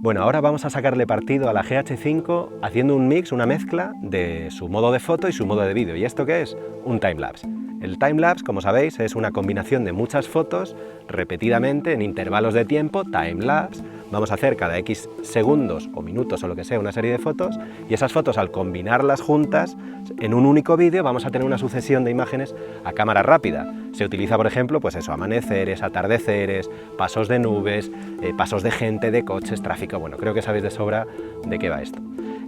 Bueno, ahora vamos a sacarle partido a la GH5 haciendo un mix, una mezcla de su modo de foto y su modo de vídeo. ¿Y esto qué es? Un timelapse. El timelapse, como sabéis, es una combinación de muchas fotos repetidamente en intervalos de tiempo, timelapse. Vamos a hacer cada X segundos o minutos o lo que sea una serie de fotos y esas fotos al combinarlas juntas en un único vídeo vamos a tener una sucesión de imágenes a cámara rápida. Se utiliza, por ejemplo, pues eso, amaneceres, atardeceres, pasos de nubes, pasos de gente, de coches, tráfico. Bueno, creo que sabéis de sobra de qué va esto.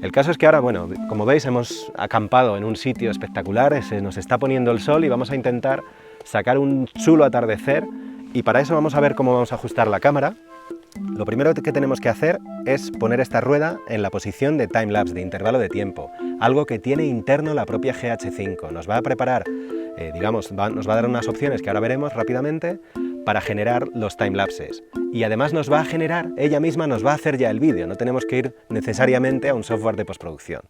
El caso es que ahora, bueno, como veis, hemos acampado en un sitio espectacular, se nos está poniendo el sol y vamos a intentar sacar un chulo atardecer y para eso vamos a ver cómo vamos a ajustar la cámara. Lo primero que tenemos que hacer es poner esta rueda en la posición de timelapse, de intervalo de tiempo, algo que tiene interno la propia GH5. Nos va a preparar, nos va a dar unas opciones que ahora veremos rápidamente para generar los timelapses. Y además nos va a generar, ella misma nos va a hacer ya el vídeo, no tenemos que ir necesariamente a un software de postproducción.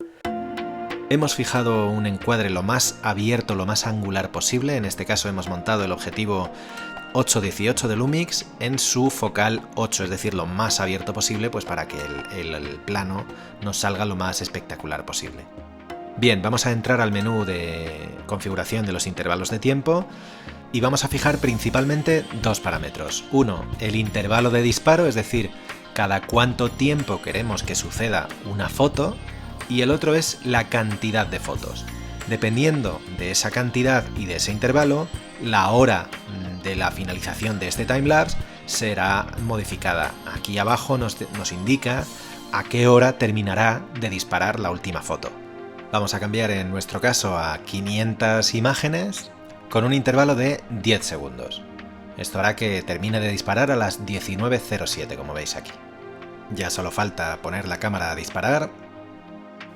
Hemos fijado un encuadre lo más abierto, lo más angular posible, en este caso hemos montado el objetivo 8-18 de Lumix en su focal 8, es decir, lo más abierto posible, pues para que el plano nos salga lo más espectacular posible. Bien, vamos a entrar al menú de configuración de los intervalos de tiempo y vamos a fijar principalmente dos parámetros. Uno, el intervalo de disparo, es decir, cada cuánto tiempo queremos que suceda una foto, y el otro es la cantidad de fotos. Dependiendo de esa cantidad y de ese intervalo, la hora de la finalización de este timelapse será modificada. Aquí abajo nos indica a qué hora terminará de disparar la última foto. Vamos a cambiar en nuestro caso a 500 imágenes con un intervalo de 10 segundos. Esto hará que termine de disparar a las 19:07, como veis aquí. Ya solo falta poner la cámara a disparar.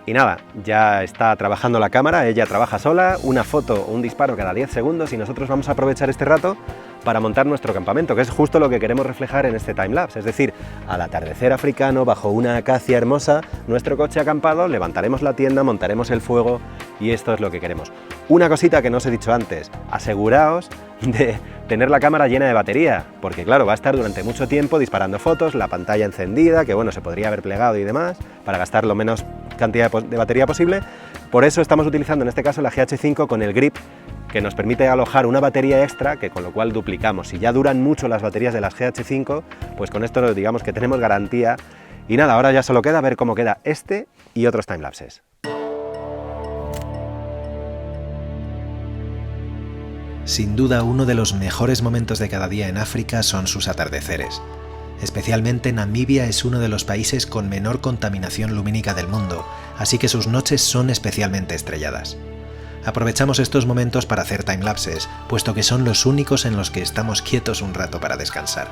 Y nada, ya está trabajando la cámara, ella trabaja sola, una foto o un disparo cada 10 segundos y nosotros vamos a aprovechar este rato para montar nuestro campamento, que es justo lo que queremos reflejar en este timelapse, es decir, al atardecer africano, bajo una acacia hermosa, nuestro coche acampado, levantaremos la tienda, montaremos el fuego y esto es lo que queremos. Una cosita que no os he dicho antes, aseguraos de tener la cámara llena de batería, porque claro, va a estar durante mucho tiempo disparando fotos, la pantalla encendida, que bueno, se podría haber plegado y demás, para gastar lo menos cantidad de batería posible. Por eso estamos utilizando en este caso la GH5 con el grip, que nos permite alojar una batería extra, que con lo cual duplicamos. Si ya duran mucho las baterías de las GH5, pues con esto digamos que tenemos garantía. Y nada, ahora ya solo queda ver cómo queda este y otros timelapses. Sin duda, uno de los mejores momentos de cada día en África son sus atardeceres. Especialmente Namibia es uno de los países con menor contaminación lumínica del mundo, así que sus noches son especialmente estrelladas. Aprovechamos estos momentos para hacer timelapses, puesto que son los únicos en los que estamos quietos un rato para descansar.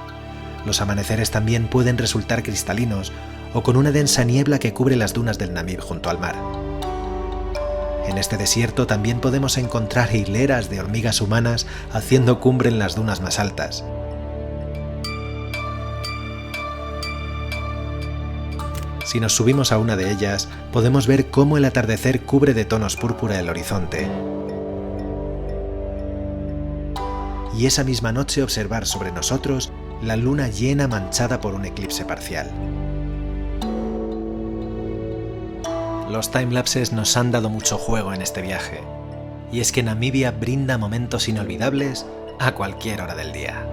Los amaneceres también pueden resultar cristalinos o con una densa niebla que cubre las dunas del Namib junto al mar. En este desierto también podemos encontrar hileras de hormigas humanas haciendo cumbre en las dunas más altas. Si nos subimos a una de ellas, podemos ver cómo el atardecer cubre de tonos púrpura el horizonte. Y esa misma noche observar sobre nosotros la luna llena manchada por un eclipse parcial. Los timelapses nos han dado mucho juego en este viaje. Y es que Namibia brinda momentos inolvidables a cualquier hora del día.